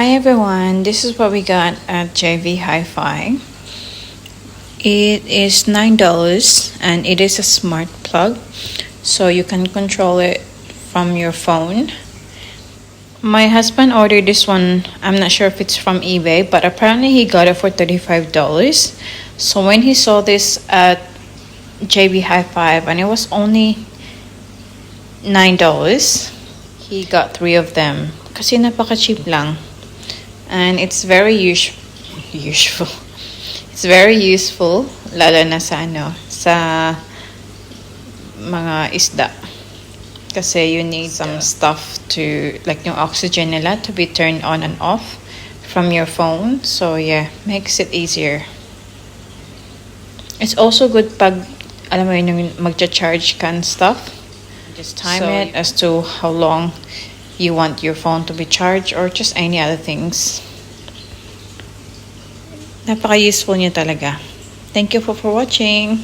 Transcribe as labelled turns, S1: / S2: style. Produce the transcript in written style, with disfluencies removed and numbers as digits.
S1: Hi everyone, this is what we got at JV Hi-Fi. It is $9 and it is a smart plug, so you can control it from your phone. My husband ordered this one. I'm not sure if it's from eBay, but apparently he got it for $35. So when he saw this at JV Hi-Fi and it was only $9, he got 3 of them kasi napaka-cheap lang. And it's very useful. It's very useful, lalo na sa sa mga isda. Kasi you need some stuff to, like yung oxygen nila, to be turned on and off from your phone. So yeah, makes it easier. It's also good pag, alam mo yun, yung magcha-charge ka and stuff. Just time it as to how long you want your phone to be charged or just any other things. Napaka-useful niya talaga. Thank you for watching.